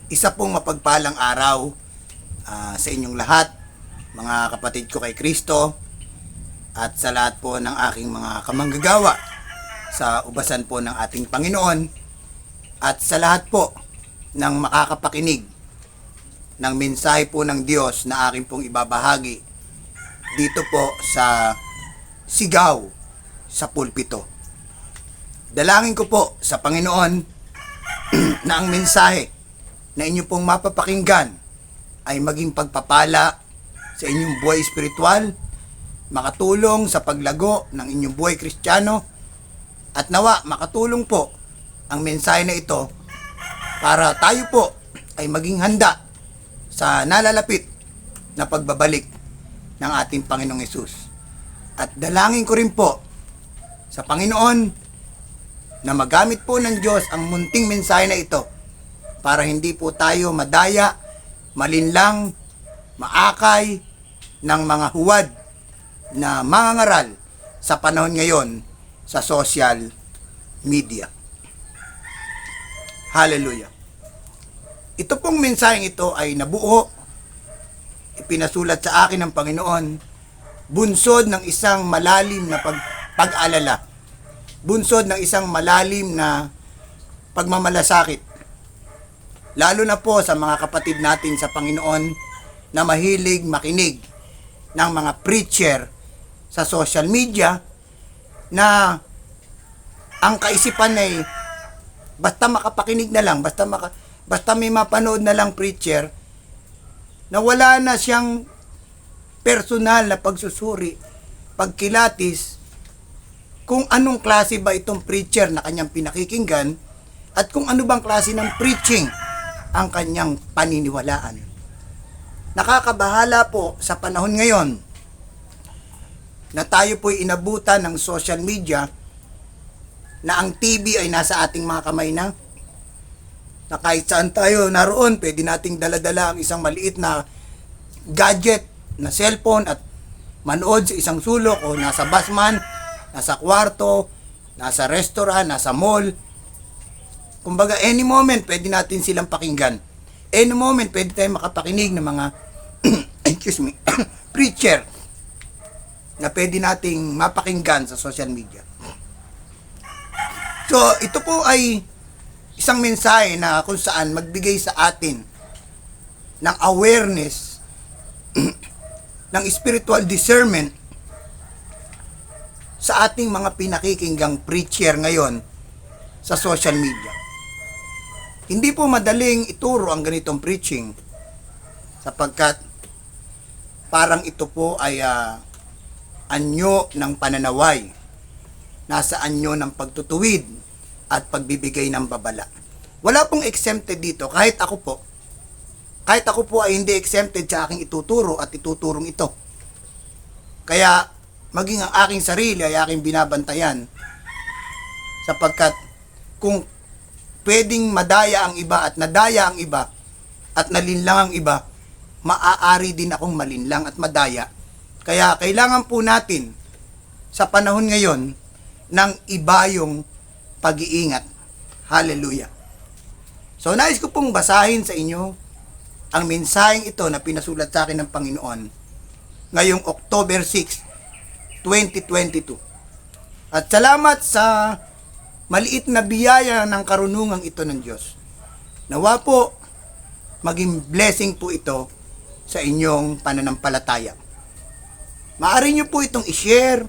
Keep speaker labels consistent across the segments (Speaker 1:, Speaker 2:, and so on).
Speaker 1: Isa pong mapagpalang araw sa inyong lahat, mga kapatid ko kay Kristo, at sa lahat po ng aking mga kamanggagawa sa ubasan po ng ating Panginoon, at sa lahat po ng makakapakinig ng mensahe po ng Diyos na aking pong ibabahagi dito po sa sigaw sa pulpito. Dalangin ko po sa Panginoon na ang mensahe na inyo pong mapapakinggan ay maging pagpapala sa inyong buhay espiritual, makatulong sa paglago ng inyong buhay Kristiyano, at nawa makatulong po ang mensahe na ito para tayo po ay maging handa sa nalalapit na pagbabalik ng ating Panginoong Hesus. At dalangin ko rin po sa Panginoon na magamit po ng Diyos ang munting mensahe na ito para hindi po tayo madaya, malinlang, maakay ng mga huwad na mangangaral sa panahon ngayon sa social media. Hallelujah. Ito pong mensaheng ito ay nabuo, ipinasulat sa akin ng Panginoon, bunsod ng isang malalim na pag-alala, bunsod ng isang malalim na pagmamalasakit, lalo na po sa mga kapatid natin sa Panginoon na mahilig makinig ng mga preacher sa social media na ang kaisipan ay basta makapakinig na lang, basta may mapanood na lang preacher na wala na siyang personal na pagsusuri, pagkilatis kung anong klase ba itong preacher na kanyang pinakikinggan at kung ano bang klase ng preaching ang kanyang paniniwalaan. Nakakabahala po sa panahon ngayon na tayo po'y inabutan ng social media na ang TV ay nasa ating mga kamay na kahit saan tayo naroon, pwede nating daladala ang isang maliit na gadget na cellphone at manood sa isang sulok o nasa bus man, nasa kwarto, nasa restaurant, nasa mall. Kumbaga, any moment, pwede natin silang pakinggan. Any moment, pwede tayong makapakinig ng mga preacher na pwede nating mapakinggan sa social media. So, ito po ay isang mensahe na kung saan magbigay sa atin ng awareness, ng spiritual discernment sa ating mga pinakikinggang preacher ngayon sa social media. Hindi po madaling ituro ang ganitong preaching sapagkat parang ito po ay anyo ng pananaway, nasa anyo ng pagtutuwid at pagbibigay ng babala. Wala pong exempted dito, kahit ako po ay hindi exempted sa aking ituturo at ituturong ito. Kaya maging ang aking sarili ay aking binabantayan sapagkat kung pwedeng madaya ang iba at nadaya ang iba at nalinlang ang iba, maaari din akong malinlang at madaya. Kaya kailangan po natin sa panahon ngayon ng iba yung pag-iingat. Hallelujah. So, nais ko pong basahin sa inyo ang mensaheng ito na pinasulat sa akin ng Panginoon ngayong October 6, 2022. At salamat sa maliit na biyaya ng karunungang ito ng Diyos. Nawa po, maging blessing po ito sa inyong pananampalataya. Maaari nyo po itong i-share,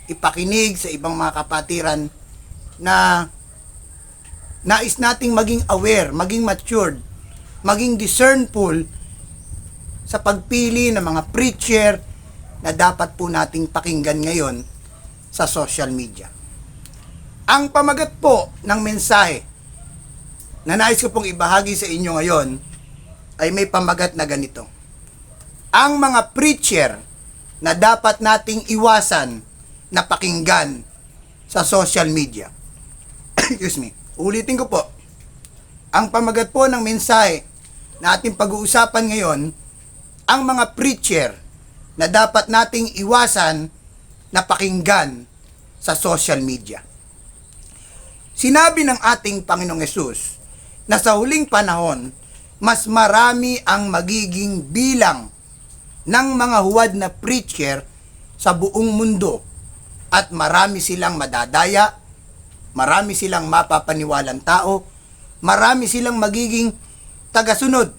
Speaker 1: ipakinig sa ibang mga kapatiran na nais nating maging aware, maging matured, maging discernful sa pagpili ng mga preacher na dapat po nating pakinggan ngayon sa social media. Ang pamagat po ng mensahe na nais ko pong ibahagi sa inyo ngayon ay may pamagat na ganito. Ang mga preacher na dapat nating iwasan na pakinggan sa social media. Excuse me. Ulitin ko po. Ang pamagat po ng mensahe na ating pag-uusapan ngayon, ang mga preacher na dapat nating iwasan na pakinggan sa social media. Sinabi ng ating Panginoong Hesus na sa huling panahon mas marami ang magiging bilang ng mga huwad na preacher sa buong mundo at marami silang madadaya, marami silang mapapaniwalang tao, marami silang magiging tagasunod.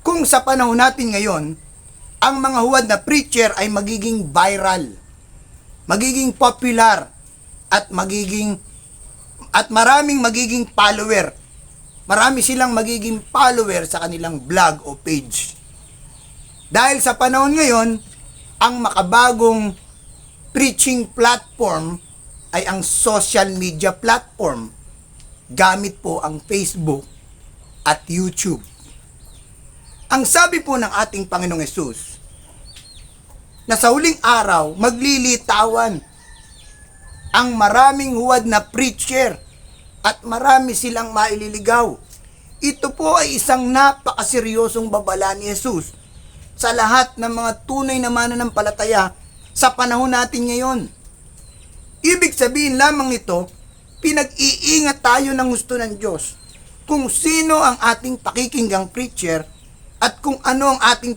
Speaker 1: Kung sa panahon natin ngayon, ang mga huwad na preacher ay magiging viral, magiging popular, at maraming magiging follower. Marami silang magiging follower sa kanilang blog o page. Dahil sa panahon ngayon, ang makabagong preaching platform ay ang social media platform. Gamit po ang Facebook at YouTube. Ang sabi po ng ating Panginoong Hesus, na sa huling araw, maglilitawan ang maraming huwad na preacher at marami silang maililigaw. Ito po ay isang napakaseryosong babala ni Jesus sa lahat ng mga tunay na mananampalataya sa panahon natin ngayon. Ibig sabihin lamang nito, pinag-iingat tayo ng gusto ng Diyos kung sino ang ating pakikinggang preacher at kung ano ang ating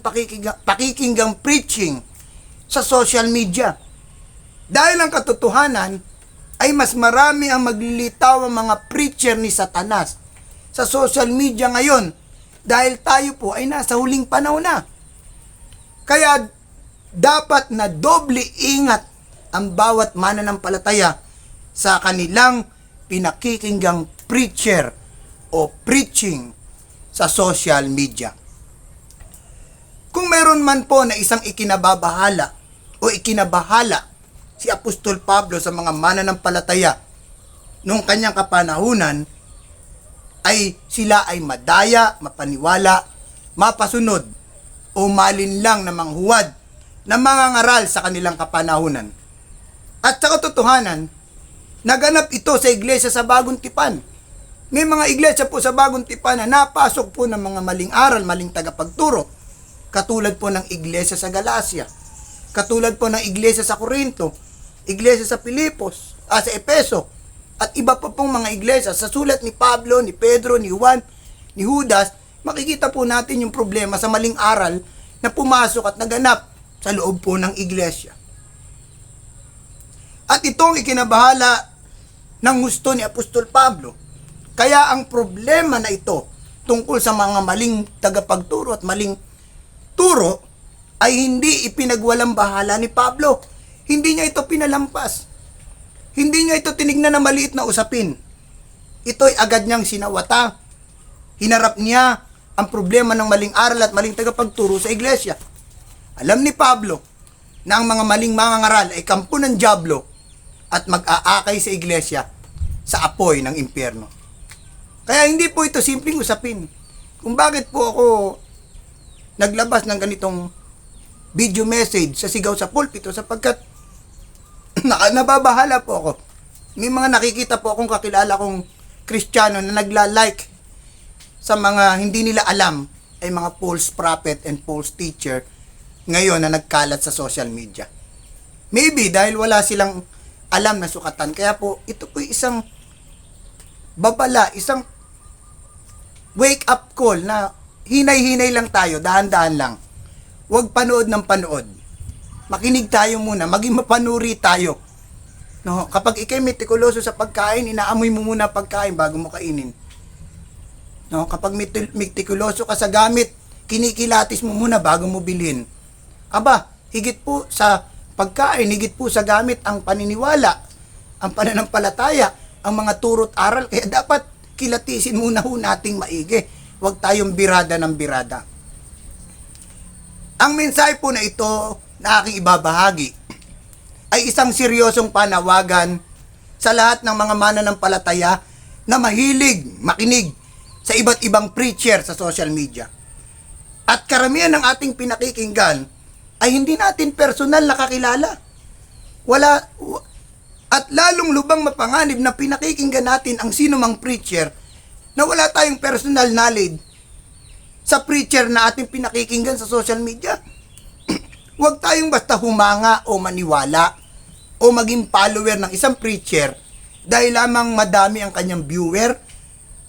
Speaker 1: pakikinggang preaching sa social media. Dahil ang katotohanan ay mas marami ang maglilitaw ang mga preacher ni Satanas sa social media ngayon dahil tayo po ay nasa huling panahon na. Kaya dapat na doble ingat ang bawat mananampalataya sa kanilang pinakikinggang preacher o preaching sa social media. Kung meron man po na isang ikinababahala o ikinabahala si Apostol Pablo sa mga mananampalataya noong kanyang kapanahunan, ay sila ay madaya, mapaniwala, mapasunod o malinlang na manghuwad na mangangaral sa kanilang kapanahunan. At sa katotohanan, naganap ito sa iglesia sa Bagong Tipan. May mga iglesia po sa Bagong Tipan na napasok po ng mga maling aral, maling tagapagturo, katulad po ng iglesia sa Galacia, katulad po ng iglesia sa Corinto, iglesia sa Pilipos, sa Epeso, at iba pa pong mga iglesia. Sa sulat ni Pablo, ni Pedro, ni Juan, ni Judas, makikita po natin yung problema sa maling aral na pumasok at naganap sa loob po ng iglesia. At itong ikinabahala ng gusto ni Apostol Pablo. Kaya ang problema na ito tungkol sa mga maling tagapagturo at maling turo ay hindi ipinagwalang bahala ni Pablo. Hindi niya ito pinalampas. Hindi niya ito tinignan na maliit na usapin. Ito'y agad niyang sinawata. Hinarap niya ang problema ng maling aral at maling tagapagturo sa iglesia. Alam ni Pablo na ang mga maling mangangaral ay kampo ng dyablo at mag-aakay sa iglesia sa apoy ng impyerno. Kaya hindi po ito simpleng usapin. Kung bakit po ako naglabas ng ganitong video message sa Sigaw sa Pulpito, sapagkat nababahala po ako. May mga nakikita po akong kakilala kong Kristiyano na nagla-like sa mga hindi nila alam ay mga false prophet and false teacher ngayon na nagkalat sa social media. Maybe dahil wala silang alam na sukatan. Kaya po, ito po isang babala, isang wake up call na hinay-hinay lang tayo, dahan-dahan lang. Huwag panood ng panood. Makinig tayo muna, maging mapanuri tayo. No, kapag ikay metikuloso sa pagkain, inaamoy mo muna pagkain bago mo kainin. No, kapag metikuloso ka sa gamit, kinikilatis mo muna bago mo bilhin. Aba, higit po sa pagkain, higit po sa gamit ang paniniwala, ang pananampalataya, ang mga turo't aral. Kaya dapat kilatisin muna ho nating maigi. Huwag tayong birada ng birada. Ang mensahe po na ito na aking ibabahagi ay isang seryosong panawagan sa lahat ng mga mananampalataya na mahilig makinig sa iba't ibang preacher sa social media. At karamihan ng ating pinakikinggan ay hindi natin personal nakakilala. At lalong lubang mapanganib na pinakikinggan natin ang sinumang preacher na wala tayong personal knowledge sa preacher na ating pinakikinggan sa social media. Huwag tayong basta humanga o maniwala o maging follower ng isang preacher dahil lamang madami ang kanyang viewer,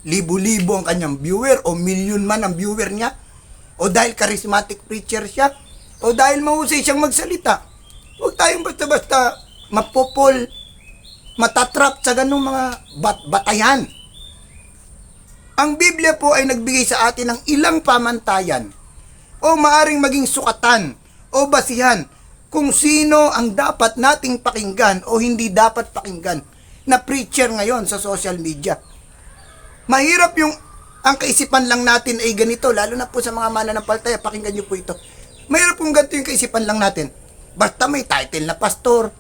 Speaker 1: libo-libo ang kanyang viewer o milyon man ang viewer niya, o dahil charismatic preacher siya, o dahil mahusay siyang magsalita. Huwag tayong basta-basta mapopol, matatrap sa ganung mga batayan. Ang Biblia po ay nagbigay sa atin ng ilang pamantayan o maaring maging sukatan o basihan kung sino ang dapat nating pakinggan o hindi dapat pakinggan na preacher ngayon sa social media. Mahirap yung ang kaisipan lang natin ay ganito, lalo na po sa mga mananampalataya, pakinggan niyo po ito. Mahirap kung ganito yung kaisipan lang natin. Basta may title na pastor,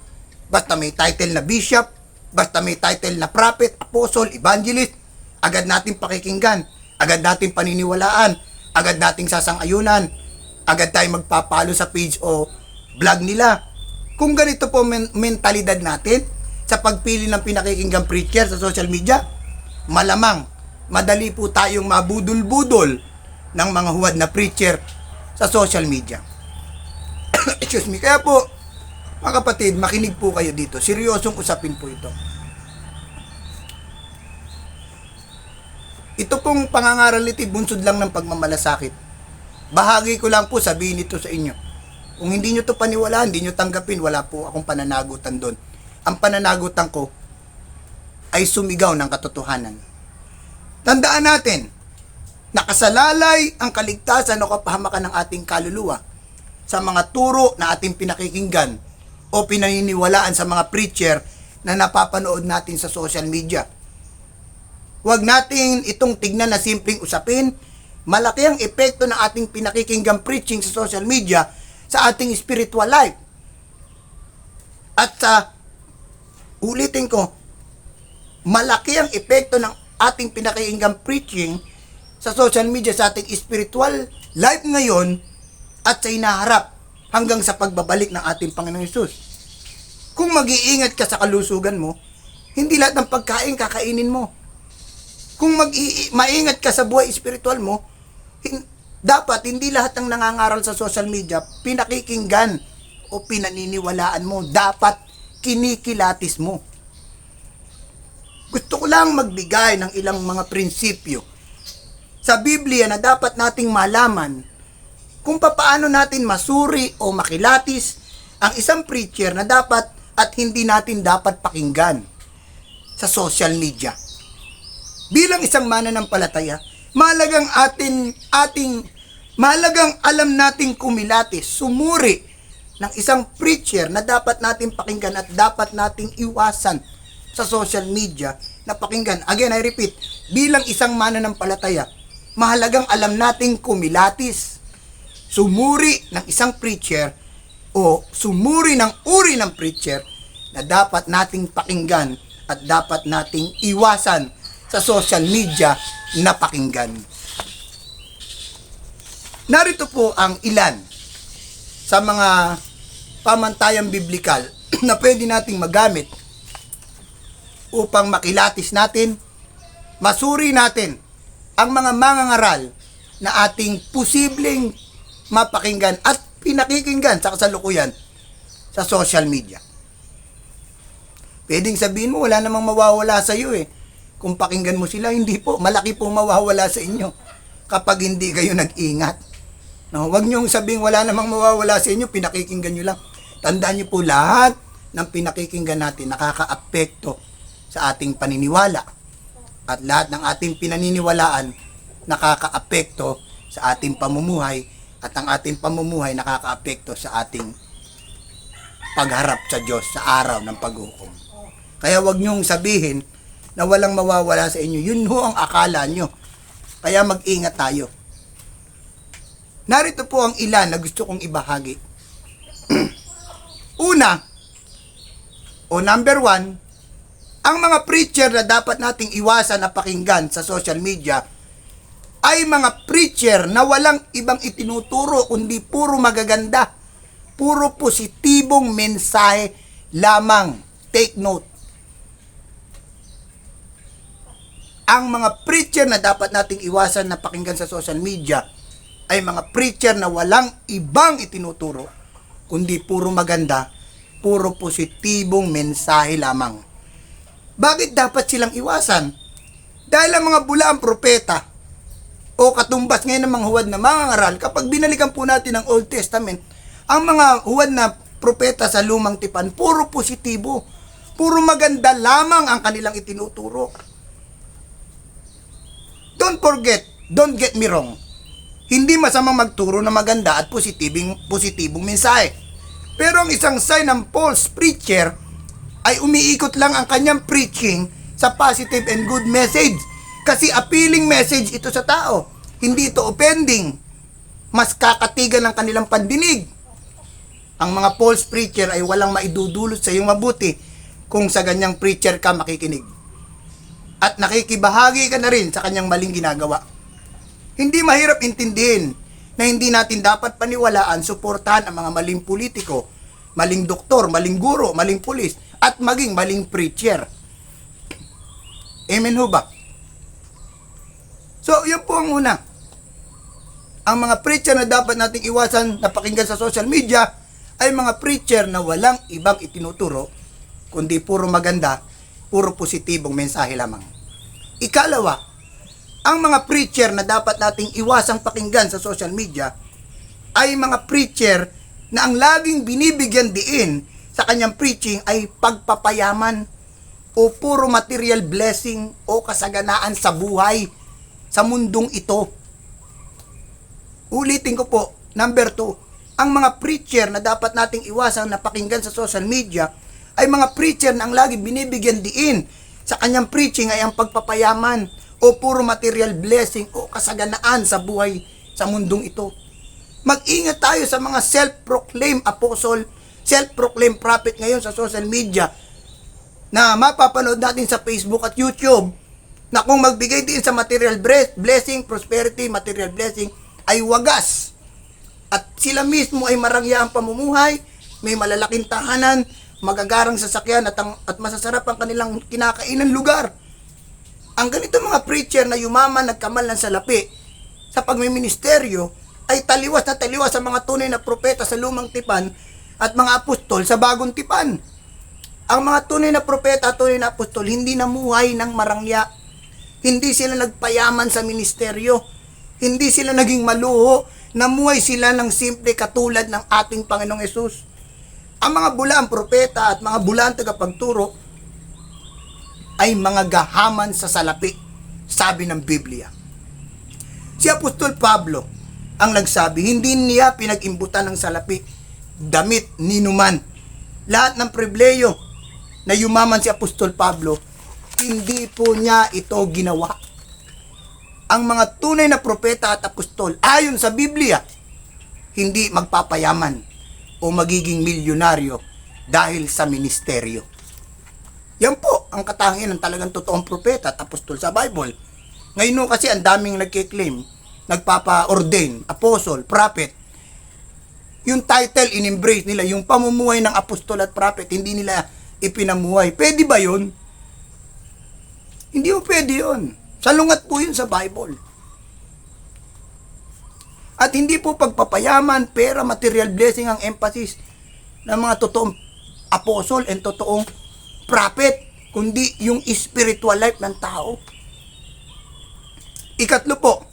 Speaker 1: basta may title na bishop, basta may title na prophet, apostle, evangelist, agad natin pakikinggan, agad natin paniniwalaan, agad nating sasang-ayunan, agad tayo magpapalo sa page o vlog nila. Kung ganito po mentalidad natin sa pagpili ng pinakikinggang preacher sa social media, malamang madali po tayong mabudol-budol ng mga huwad na preacher sa social media. Excuse me. Kaya po, mga kapatid, makinig po kayo dito. Seryosong usapin po ito. Ito pong pangangaral nito, bunsod lang ng pagmamalasakit. Bahagi ko lang po sabihin ito sa inyo. Kung hindi nyo to paniwalaan, hindi nyo tanggapin, wala po akong pananagutan doon. Ang pananagutan ko ay sumigaw ng katotohanan. Tandaan natin, nakasalalay ang kaligtasan o kapahamakan ng ating kaluluwa sa mga turo na ating pinakikinggan o pinaniniwalaan sa mga preacher na napapanood natin sa social media. Huwag natin itong tignan na simpleng usapin. Malaki ang epekto ng ating pinakikinggang preaching sa social media sa ating spiritual life. At ulitin ko, malaki ang epekto ng ating pinakikinggang preaching sa social media sa ating spiritual life ngayon at sa hinaharap hanggang sa pagbabalik ng ating Panginoong Hesus. Kung mag-iingat ka sa kalusugan mo, hindi lahat ng pagkain kakainin mo. Kung maingat ka sa buhay spiritual mo, dapat hindi lahat ng nangangaral sa social media pinakikinggan o pinaniniwalaan mo. Dapat kinikilatis mo. Gusto ko lang magbigay ng ilang mga prinsipyo sa Biblia na dapat nating malaman kung paano natin masuri o makilatis ang isang preacher na dapat at hindi natin dapat pakinggan sa social media. Bilang isang mananampalataya, mahalagang alam nating kumilatis, sumuri ng isang preacher na dapat nating pakinggan at dapat nating iwasan sa social media na pakinggan. Again, I repeat, bilang isang mananampalataya, mahalagang alam nating kumilatis, sumuri ng isang preacher o sumuri ng uri ng preacher na dapat nating pakinggan at dapat nating iwasan sa social media na pakinggan. Narito po ang ilan sa mga pamantayang biblikal na pwede nating magamit upang makilatis natin, masuri natin ang mga mangangaral na ating posibleng mapakinggan at pinakikinggan sa kasalukuyan sa social media. Pwedeng sabihin mo, wala namang mawawala sa iyo eh. Kung pakinggan mo sila, hindi po. Malaki po mawawala sa inyo kapag hindi kayo nag-ingat. No, huwag niyong sabihin wala namang mawawala sa inyo, pinakikinggan niyo lang. Tandaan niyo po, lahat ng pinakikinggan natin nakakaapekto sa ating paniniwala. At lahat ng ating pinaniniwalaan nakakaapekto sa ating pamumuhay at ang ating pamumuhay nakakaapekto sa ating pagharap sa Diyos sa araw ng paghukom. Kaya wag niyong sabihin na walang mawawala sa inyo. Yun ho ang akala nyo. Kaya mag-ingat tayo. Narito po ang ilan na gusto kong ibahagi. Una, o number 1, ang mga preacher na dapat nating iwasan na pakinggan sa social media ay mga preacher na walang ibang itinuturo kundi puro magaganda, puro positibong mensahe lamang. Take note. Ang mga preacher na dapat nating iwasan na pakinggan sa social media ay mga preacher na walang ibang itinuturo kundi puro maganda, puro positibong mensahe lamang. Bakit dapat silang iwasan? Dahil ang mga bulaang propeta o katumbas ngayon ng mga huwad na mangangaral, kapag binalikan po natin ang Old Testament, ang mga huwad na propeta sa lumang tipan, puro positibo, puro maganda lamang ang kanilang itinuturo. Don't get me wrong, hindi masamang magturo na maganda at positibong mensahe. Pero ang isang sign ng false preacher ay umiikot lang ang kanyang preaching sa positive and good message. Kasi appealing message ito sa tao. Hindi ito offending. Mas kakatigan ng kanilang pandinig. Ang mga false preacher ay walang maidudulot sa iyong mabuti kung sa ganyang preacher ka makikinig. At nakikibahagi ka na rin sa kanyang maling ginagawa. Hindi mahirap intindihin na hindi natin dapat paniwalaan, suportahan ang mga maling politiko, maling doktor, maling guro, maling pulis, at maging maling preacher. Amen ho ba? So, yun po ang una. Ang mga preacher na dapat nating iwasan na pakinggan sa social media ay mga preacher na walang ibang itinuturo, kundi puro maganda, puro positibong mensahe lamang. Ikalawa, ang mga preacher na dapat nating iwasang pakinggan sa social media ay mga preacher na ang laging binibigyan diin sa kanyang preaching ay pagpapayaman o puro material blessing o kasaganaan sa buhay sa mundong ito. Ulitin ko po, number 2, ang mga preacher na dapat nating iwasang napakinggan sa social media ay mga preacher na ang laging binibigyan diin sa kanyang preaching ay ang pagpapayaman o puro material blessing o kasaganaan sa buhay sa mundong ito. Mag-ingat tayo sa mga self-proclaimed apostle, self-proclaimed prophet ngayon sa social media na mapapanood natin sa Facebook at YouTube na kung magbigay din sa material blessing, prosperity, material blessing ay wagas. At sila mismo ay marangya ang pamumuhay, may malalaking tahanan, magagarang sasakyan at masasarap ang kanilang kinakainan lugar. Ang ganito mga preacher na yumaman nagkamal ng salapi sa pagmiministeryo ay taliwas na taliwas sa mga tunay na propeta sa lumang tipan at mga apostol sa bagong tipan. Ang mga tunay na propeta at tunay na apostol hindi namuhay ng marangya. Hindi sila nagpayaman sa ministeryo. Hindi sila naging maluho. Namuhay sila ng simple katulad ng ating Panginoong Yesus. Ang mga bulaang propeta at mga bulaang tagapagturo ay mga gahaman sa salapi, sabi ng Biblia. Si Apostol Pablo ang nagsabi, hindi niya pinag-imbutan ng salapi, damit, ninuman. Lahat ng pribileyo na yumaman si Apostol Pablo, hindi po niya ito ginawa. Ang mga tunay na propeta at apostol, ayon sa Biblia, hindi magpapayaman o magiging milyonaryo dahil sa ministeryo. Yan po ang katangian ng talagang totoong propeta at apostol sa Bible. Ngayon kasi ang daming nagkiklaim, nagpapa-ordain, apostle, prophet. Yung title in-embrace nila, yung pamumuhay ng apostol at prophet, hindi nila ipinamuhay. Pwede ba yun? Hindi mo pwede yun. Salungat po yun sa Bible. At hindi po pagpapayaman, pera, material blessing ang emphasis ng mga totoong apostle and totoong prophet, kundi yung spiritual life ng tao. Ikatlo po,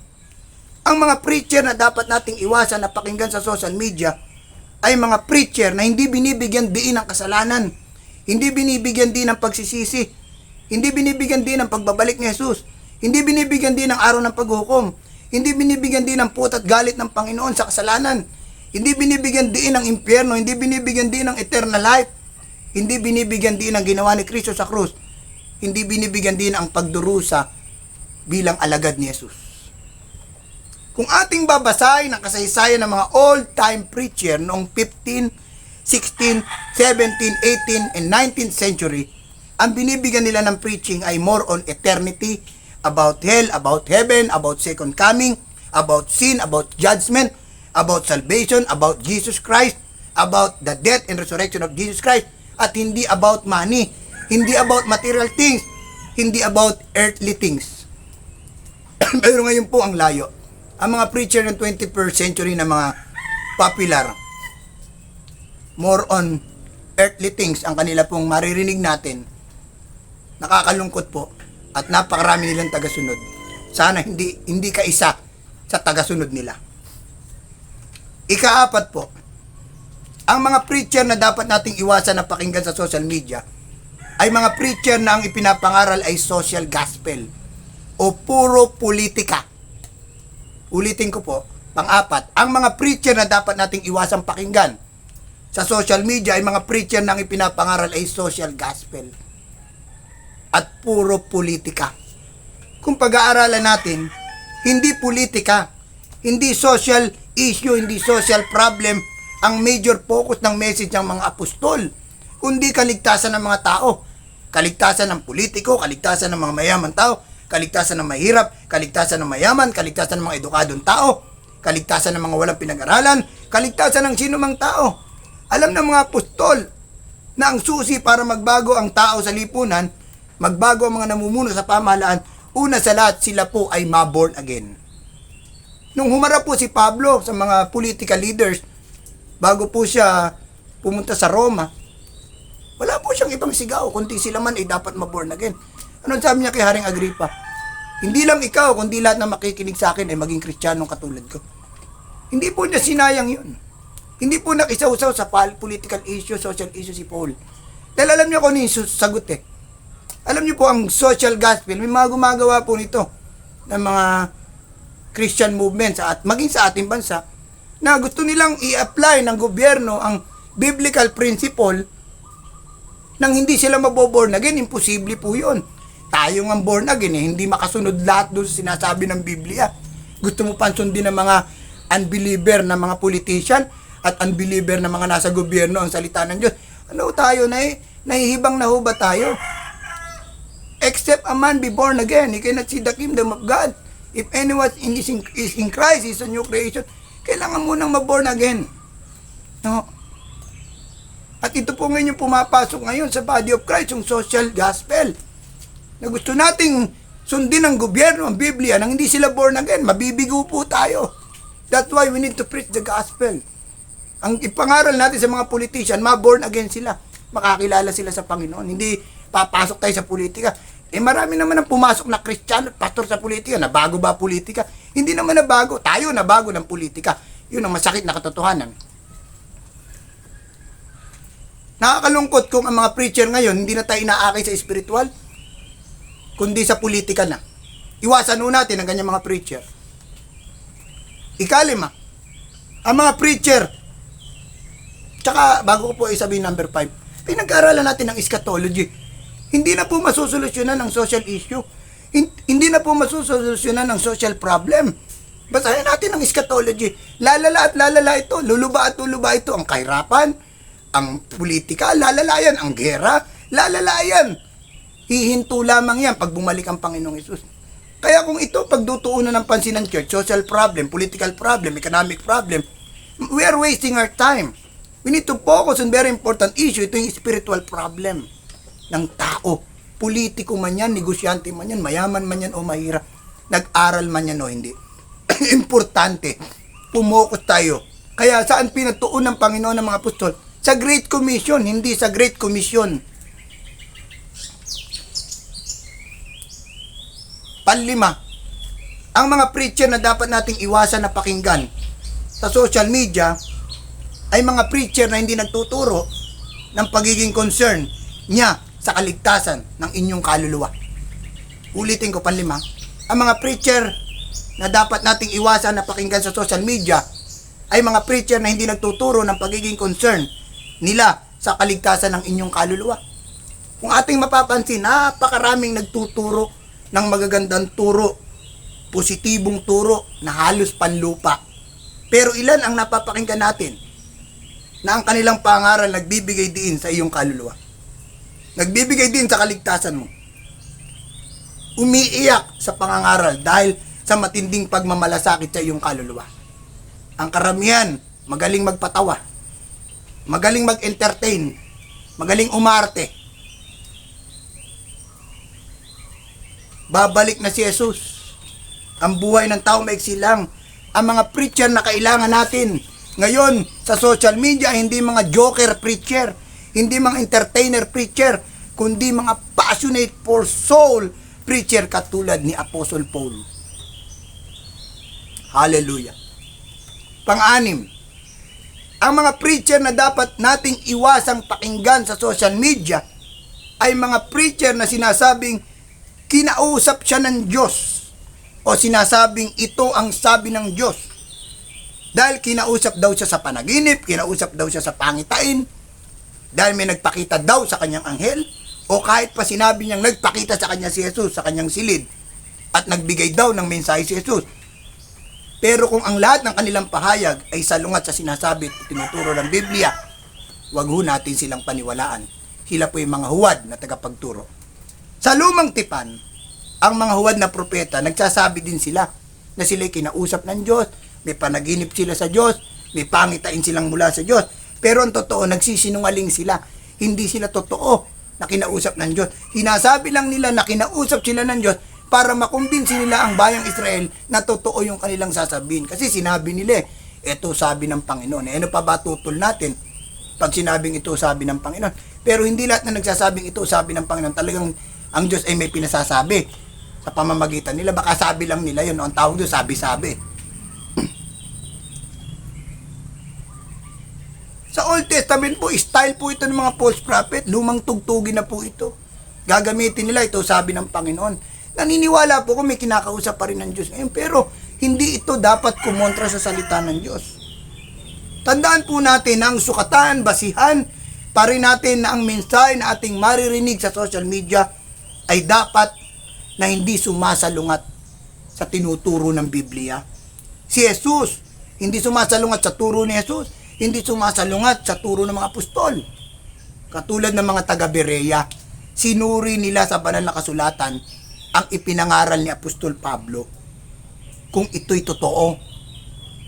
Speaker 1: ang mga preacher na dapat nating iwasan na pakinggan sa social media ay mga preacher na hindi binibigyan diin ng kasalanan, hindi binibigyan din ng pagsisisi, hindi binibigyan din ng pagbabalik ni Jesus, hindi binibigyan din ng araw ng paghukom, hindi binibigyan din ng put at galit ng Panginoon sa kasalanan, hindi binibigyan din ng impyerno, hindi binibigyan din ng eternal life, hindi binibigyan din ang ginawa ni Kristo sa krus, hindi binibigyan din ang pagdurusa bilang alagad ni Jesus. Kung ating babasahin ang kasaysayan ng mga old-time preacher noong 15, 16, 17, 18, and 19th century, ang binibigyan nila ng preaching ay more on eternity, about hell, about heaven, about second coming, about sin, about judgment, about salvation, about Jesus Christ, about the death and resurrection of Jesus Christ, at hindi about money, hindi about material things, hindi about earthly things. Pero ngayon po ang layo. Ang mga preacher ng 21st century na mga popular, more on earthly things ang kanila pong maririnig natin. Nakakalungkot po. at napakarami nilang tagasunod. Sana hindi ka isa sa tagasunod nila. Ika-4 po, ang mga preacher na dapat nating iwasan na pakinggan sa social media ay mga preacher na ang ipinapangaral ay social gospel o puro politika. Ulitin ko po, pang-4, ang mga preacher na dapat nating iwasang pakinggan sa social media ay mga preacher na ang ipinapangaral ay social gospel at puro politika. Kung pag-aaralan natin, hindi politika, hindi social issue, hindi social problem ang major focus ng message ng mga apostol, kundi kaligtasan ng mga tao. Kaligtasan ng politiko, kaligtasan ng mga mayaman tao, kaligtasan ng mahirap, kaligtasan ng mayaman, kaligtasan ng mga edukadong tao, kaligtasan ng mga walang pinag-aralan, kaligtasan ng sino mang tao. Alam ng mga apostol na ang susi para magbago ang tao sa lipunan, magbago ang mga namumuno sa pamahalaan, una sa lahat sila po ay ma-born again. Nung humarap po si Pablo sa mga political leaders, bago po siya pumunta sa Roma, wala po siyang ibang sigaw, kundi sila man ay dapat ma-born again. Anong sabi niya kay Haring Agripa? Hindi lang ikaw, kundi lahat na makikinig sa akin ay maging Kristiyanong katulad ko. Hindi po niya sinayang yun. Hindi po nakisaw-saw sa political issue, social issue si Paul. Dahil alam niyo kung ano yung sagot eh. Alam niyo po ang social gospel, may mga gumagawa po nito ng mga Christian movements at maging sa ating bansa na gusto nilang i-apply ng gobyerno ang biblical principle nang hindi sila maboborn again. Imposible po yun. Tayo nga born again hindi makasunod lahat doon sa sinasabi ng Biblia. Gusto mo pa sundin ng mga unbeliever na mga politician at unbeliever na mga nasa gobyerno ang salita ng Diyos. Ano tayo na nahihibang na ho ba tayo? Except a man be born again, he cannot see the kingdom of God. If anyone is in Christ, is a new creation. Kailangan mo nang maborn again. No? At ito po ngayon yung pumapasok ngayon sa body of Christ, yung social gospel. Na gusto nating sundin ng gobyerno, ang Biblia, nang hindi sila born again, mabibigo po tayo. That's why we need to preach the gospel. Ang ipangaral natin sa mga politician, ma-born again sila. Makakilala sila sa Panginoon. Hindi papasok tayo sa politika. Marami naman ang pumasok na Kristiyano at pastor sa politika. Nabago ba politika? Hindi naman nabago. Tayo nabago ng politika. Yun ang masakit na katotohanan. Nakakalungkot kung ang mga preacher ngayon hindi na tayo inaakay sa spiritual, kundi sa politika na. Iwasan nun natin ang ganyang mga preacher. Ika-5, ang mga preacher, tsaka bago ko po isabihin number 5, pinag-aaralan natin ng eschatology. Hindi na po masusolusyonan ang social issue. Hindi na po masusolusyonan ang social problem. Basahin natin ang eschatology. Lalala at lalala ito, luluba at luluba ito, ang kahirapan, ang politika, lalala yan, ang gera, lalala yan. Hihinto lamang yan pag bumalik ang Panginoong Hesus. Kaya kung ito pagdutuunan ng pansin ng church, social problem, political problem, economic problem, we are wasting our time. We need to focus on very important issue. Ito yung spiritual problem ng tao. Politiko man yan, negosyante man yan, mayaman man yan o mahirap, nag-aral man yan o hindi. Importante, pumokos tayo. Kaya saan pinatuon ng Panginoon ng mga apostol? Sa Great Commission, hindi sa Great Commission. 5, ang mga preacher na dapat nating iwasan na pakinggan sa social media ay mga preacher na hindi nagtuturo ng pagiging concern niya sa kaligtasan ng inyong kaluluwa. Ulitin ko 5, ang mga preacher na dapat nating iwasan na pakinggan sa social media ay mga preacher na hindi nagtuturo ng pagiging concern nila sa kaligtasan ng inyong kaluluwa. Kung ating mapapansin, napakaraming nagtuturo ng magagandang turo, positibong turo na halos panlupa. Pero ilan ang napapakinggan natin na ang kanilang pangaral nagbibigay din sa iyong kaluluwa? Nagbibigay din sa kaligtasan mo. Umiiyak sa pangangaral dahil sa matinding pagmamalasakit sa iyong kaluluwa. Ang karamihan, magaling magpatawa, magaling mag-entertain, magaling umarte. Babalik na si Jesus. Ang buhay ng tao maiksi lang. Ang mga preacher na kailangan natin ngayon sa social media, hindi mga joker preacher, hindi mga entertainer preacher, kundi mga passionate for soul preacher katulad ni Apostle Paul. Hallelujah. Pang-anim, ang mga preacher na dapat nating iwasang pakinggan sa social media ay mga preacher na sinasabing kinausap siya ng Diyos o sinasabing ito ang sabi ng Diyos. Dahil kinausap daw siya sa panaginip, kinausap daw siya sa pangitain, dahil may nagpakita daw sa kanyang anghel, o kahit pa sinabi niyang nagpakita sa kanya si Jesus sa kanyang silid at nagbigay daw ng mensahe si Jesus. Pero kung ang lahat ng kanilang pahayag ay salungat sa sinasabi at tinuturo ng Biblia, wag ho natin silang paniwalaan. Sila po yung mga huwad na tagapagturo. Sa lumang tipan, ang mga huwad na propeta, nagsasabi din sila na sila'y kinausap ng Diyos, may panaginip sila sa Diyos, may pangitain silang mula sa Diyos. Pero ang totoo, nagsisinungaling sila. Hindi sila totoo na kinausap ng Diyos. Hinasabi lang nila na kinausap sila ng Diyos para makumbinsi nila ang bayang Israel na totoo yung kanilang sasabihin. Kasi sinabi nila, ito sabi ng Panginoon. Ano pa ba tutol natin pag sinabing ito sabi ng Panginoon? Pero hindi lahat na nagsasabing ito sabi ng Panginoon. Talagang ang Diyos ay may pinasasabi sa pamamagitan nila. Baka sabi lang nila yun. Ang tawag doon, sabi-sabi. Sa Old Testament po, style po ito ng mga false prophet. Lumang tugtugin na po ito. Gagamitin nila ito, sabi ng Panginoon. Naniniwala po kung may kinakausap pa rin ng Diyos ngayon. Pero hindi ito dapat kumontra sa salita ng Diyos. Tandaan po natin na ang sukatan, basihan, pa rin natin na ang mensahe na ating maririnig sa social media ay dapat na hindi sumasalungat sa tinuturo ng Biblia. Si Jesus, hindi sumasalungat sa turo ni Jesus. Hindi sumasalungat sa turo ng mga apostol. Katulad ng mga taga-Berea, sinuri nila sa banal na kasulatan ang ipinangaral ni Apostol Pablo kung ito'y totoo.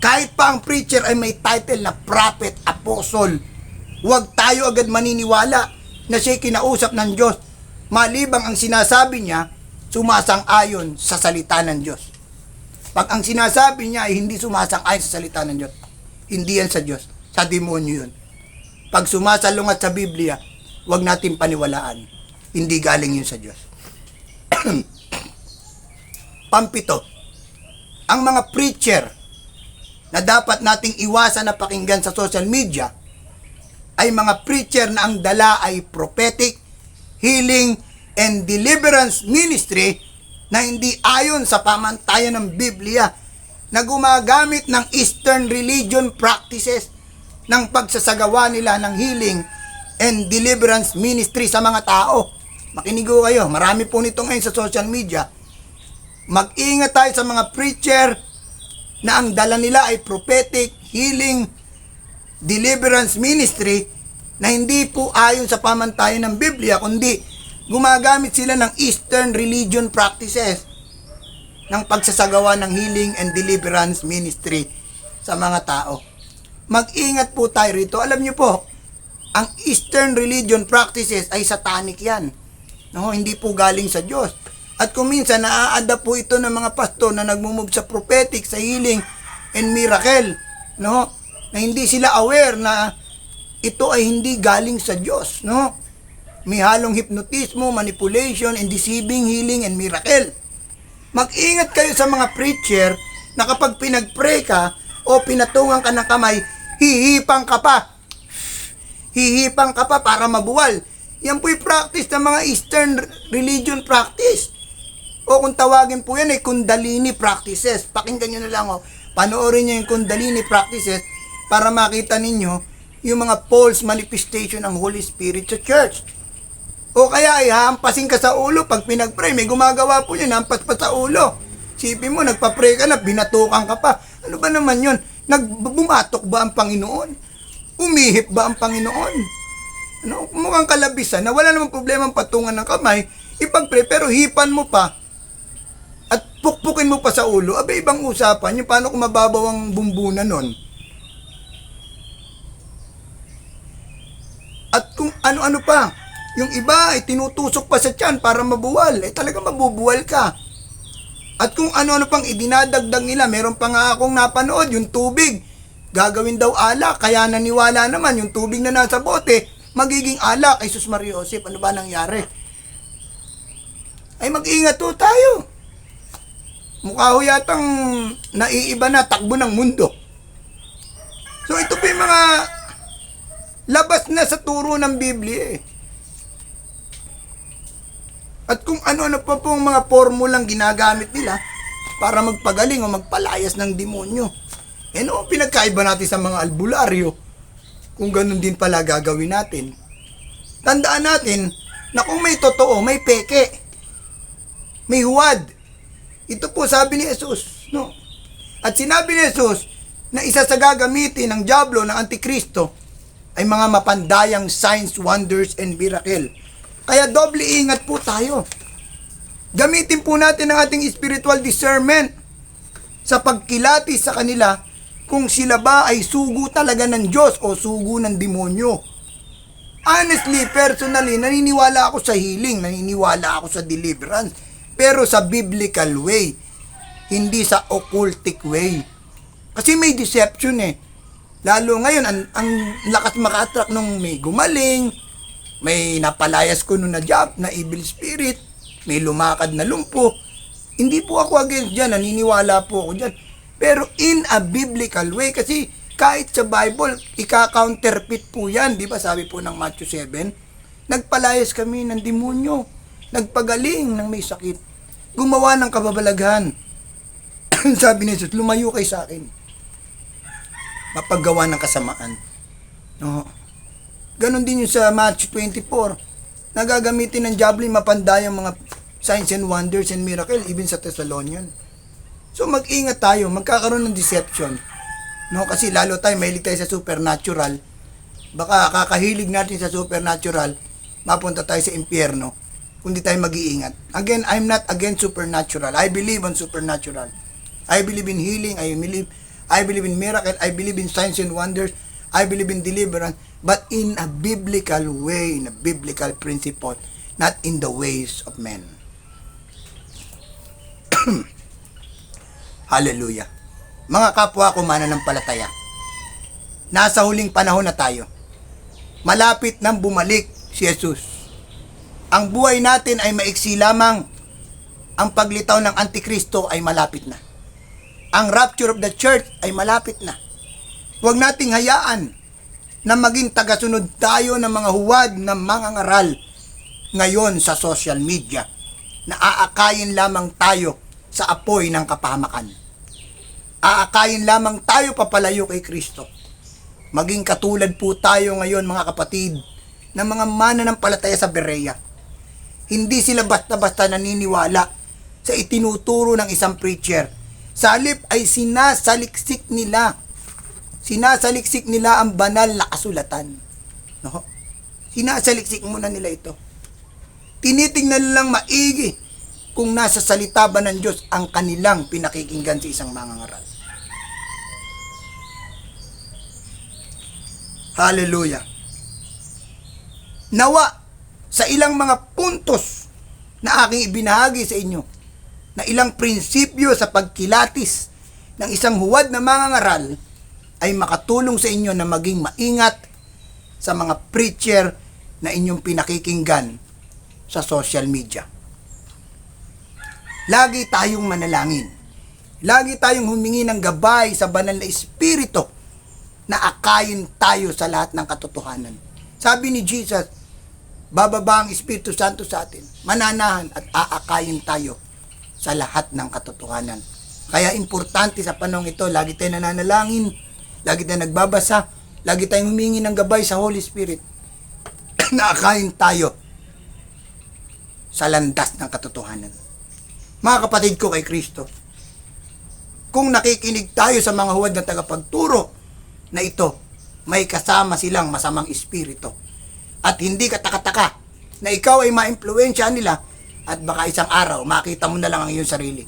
Speaker 1: Kahit pa ang preacher ay may title na prophet, apostle, huwag tayo agad maniniwala na siya'y kinausap ng Diyos malibang ang sinasabi niya sumasang-ayon sa salita ng Diyos. Pag ang sinasabi niya ay hindi sumasang-ayon sa salita ng Diyos, hindi yan sa Diyos. Sa demonyo yun. Pag sumasalungat sa Biblia, huwag natin paniwalaan. Hindi galing yun sa Diyos. Pampito, ang mga preacher na dapat nating iwasan na pakinggan sa social media ay mga preacher na ang dala ay prophetic, healing, and deliverance ministry na hindi ayon sa pamantayan ng Biblia, na gumagamit ng Eastern religion practices ng pagsasagawa nila ng healing and deliverance ministry sa mga tao. Makinig ko kayo, marami po nito ngayon sa social media. Mag-ingat tayo sa mga preacher na ang dala nila ay prophetic, healing, deliverance ministry na hindi po ayon sa pamantayan ng Biblia, kundi gumagamit sila ng Eastern religion practices ng pagsasagawa ng healing and deliverance ministry sa mga tao. Mag-ingat po tayo rito. Alam niyo po, ang Eastern religion practices ay satanic yan. No, hindi po galing sa Diyos. At kung minsan, naa-adapt po ito ng mga pastor na nagmumove sa prophetic, sa healing, and miracle. No? Na hindi sila aware na ito ay hindi galing sa Diyos. No? May halong hypnotismo, manipulation, and deceiving, healing, and miracle. Mag-ingat kayo sa mga preacher na kapag pinag-pray ka o pinatungan ka ng kamay, hihipang ka pa. Hihipang ka pa para mabuwal. Yan po'y practice ng mga Eastern religion practice. O kung tawagin po yan ay Kundalini practices. Pakinggan nyo na lang, panoorin nyo yung Kundalini practices para makita ninyo yung mga false manifestation ng Holy Spirit sa church. O kaya ay hampasin ka sa ulo pag pinag-pray. May gumagawa po yun, hampas pa sa ulo. Sipin mo, nagpa-pray ka na, binatukan ka pa. Ano ba naman yun? Nagbumatok ba ang Panginoon? Umihip ba ang Panginoon? Ano, mukhang kalabisan na wala namang problema ang patungan ng kamay, ipag-pray, pero hipan mo pa at pukpukin mo pa sa ulo. Abay, ibang usapan. Yung paano kung mababaw ang bumbunan nun? At kung ano-ano pa. Yung iba ay tinutusok pa sa tiyan para mabuwal. Talaga mabubuwal ka. At kung ano-ano pang idinadagdag nila, meron pa nga akong napanood, yung tubig, gagawin daw alak, kaya naniwala naman, yung tubig na nasa bote, magiging alak. Ay, Sus Maria Josep, ano ba nangyari? ay mag-ingat po tayo. Mukha ho yatang naiiba na takbo ng mundo. So ito po yung mga labas na sa turo ng Biblia eh. At kung ano-ano pa pong mga formulang ginagamit nila para magpagaling o magpalayas ng demonyo. Eh no, pinagkaiba natin sa mga albularyo kung ganun din pala gagawin natin. Tandaan natin na kung may totoo, may peke, may huwad. Ito po sabi ni Jesus, no? At sinabi ni Jesus na isa sa gagamitin ng diablo, ng Antikristo, ay mga mapandayang signs, wonders, and miracle. Kaya doble ingat po tayo. Gamitin po natin ang ating spiritual discernment sa pagkilatis sa kanila kung sila ba ay sugo talaga ng Diyos o sugo ng demonyo. Honestly, personally, naniniwala ako sa healing, naniniwala ako sa deliverance, pero sa biblical way, hindi sa occultic way. Kasi may deception eh. Lalo ngayon, ang lakas maka-attract nung may gumaling, may napalayas ko nung na evil spirit, may lumakad na lumpo. Hindi po ako against dyan, naniniwala po ako dyan. Pero in a biblical way, kasi kahit sa Bible, ika-counterfeit po yan. Di ba sabi po ng Matthew 7, nagpalayas kami ng demonyo, nagpagaling ng may sakit, gumawa ng kababalaghan. Sabi ni Jesus, lumayo kay sa akin, mapaggawa ng kasamaan. No. Ganon din yung sa Matthew 24. Nagagamitin ng diablo yung mapandayang mga signs and wonders and miracle, even sa Thessalonian. So mag-ingat tayo, magkakaroon ng deception. No, kasi lalo tayo mahilig tayo sa supernatural. Baka kakahilig natin sa supernatural, mapunta tayo sa impyerno kung di tayo mag-iingat. Again, I'm not against supernatural. I believe on supernatural. I believe in healing, I believe in miracle, I believe in signs and wonders, I believe in deliverance, but in a biblical way, in a biblical principle, not in the ways of men. Hallelujah. Mga kapwa ko mananampalataya, nasa huling panahon na tayo. Malapit nang bumalik si Jesus. Ang buhay natin ay maiksi lamang. Ang paglitaw ng Antikristo ay malapit na. Ang rapture of the church ay malapit na. Huwag nating hayaan na maging tagasunod tayo ng mga huwad ng mga ngaral ngayon sa social media na aakayin lamang tayo sa apoy ng kapahamakan. Aakayin lamang tayo papalayo kay Kristo. Maging katulad po tayo ngayon mga kapatid ng mga mananampalataya sa Berea. Hindi sila basta-basta naniniwala sa itinuturo ng isang preacher. Sa halip ay sinasaliksik nila ang banal na kasulatan. No? Sinasaliksik muna nila ito. Tinitingnan nilang maigi kung nasa salita ba ng Diyos ang kanilang pinakikinggan sa isang mangangaral. Hallelujah. Nawa sa ilang mga puntos na aking ibinahagi sa inyo, na ilang prinsipyo sa pagkilatis ng isang huwad na mangangaral ay makatulong sa inyo na maging maingat sa mga preacher na inyong pinakikinggan sa social media. Lagi tayong manalangin. Lagi tayong humingi ng gabay sa banal na Espiritu na akayin tayo sa lahat ng katotohanan. Sabi ni Jesus, bababa ang Espiritu Santo sa atin, mananahan at aakayin tayo sa lahat ng katotohanan. Kaya importante sa panahon ito, lagi tayong nananalangin, lagi tayong nagbabasa, lagi tayong humingi ng gabay sa Holy Spirit na akayin tayo sa landas ng katotohanan. Mga kapatid ko kay Kristo, kung nakikinig tayo sa mga huwad na tagapagturo na ito, may kasama silang masamang espiritu. At hindi katakataka na ikaw ay maimpluwensyahan nila at baka isang araw makita mo na lang ang iyong sarili.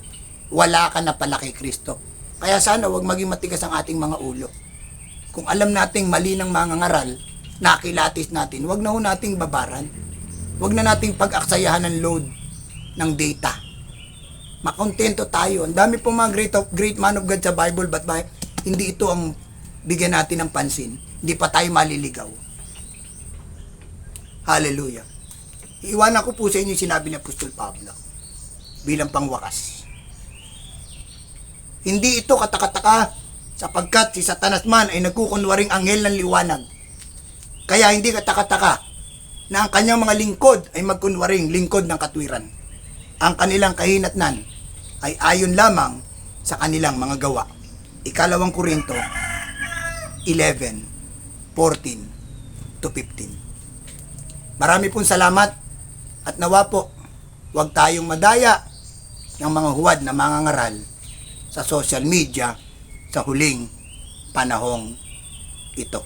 Speaker 1: Wala ka na pala kay Kristo. Kaya sana huwag maging matigas ang ating mga ulo. Kung alam nating mali ng mga ngaral, nakilatis natin, huwag na ho nating babaran. Huwag na nating pag-aksayahan ng load ng data. Makontento tayo. Ang dami pong mga great man of God sa Bible, but hindi ito ang bigyan natin ng pansin. Hindi pa tayo maliligaw. Hallelujah. Iiwanan ko po sa inyo yung sinabi ni Apostol Pablo. bilang pangwakas. Hindi ito katakataka sapagkat si Satanas man ay nagkukunwaring anghel ng liwanag. Kaya hindi katakataka na ang kanyang mga lingkod ay magkunwaring lingkod ng katwiran. Ang kanilang kahinatnan ay ayon lamang sa kanilang mga gawa. Ikalawang Korinto 11:14 to 15. Marami pong salamat at nawa po huwag tayong madaya ng mga huwad na mangangaral sa social media sa huling panahong ito.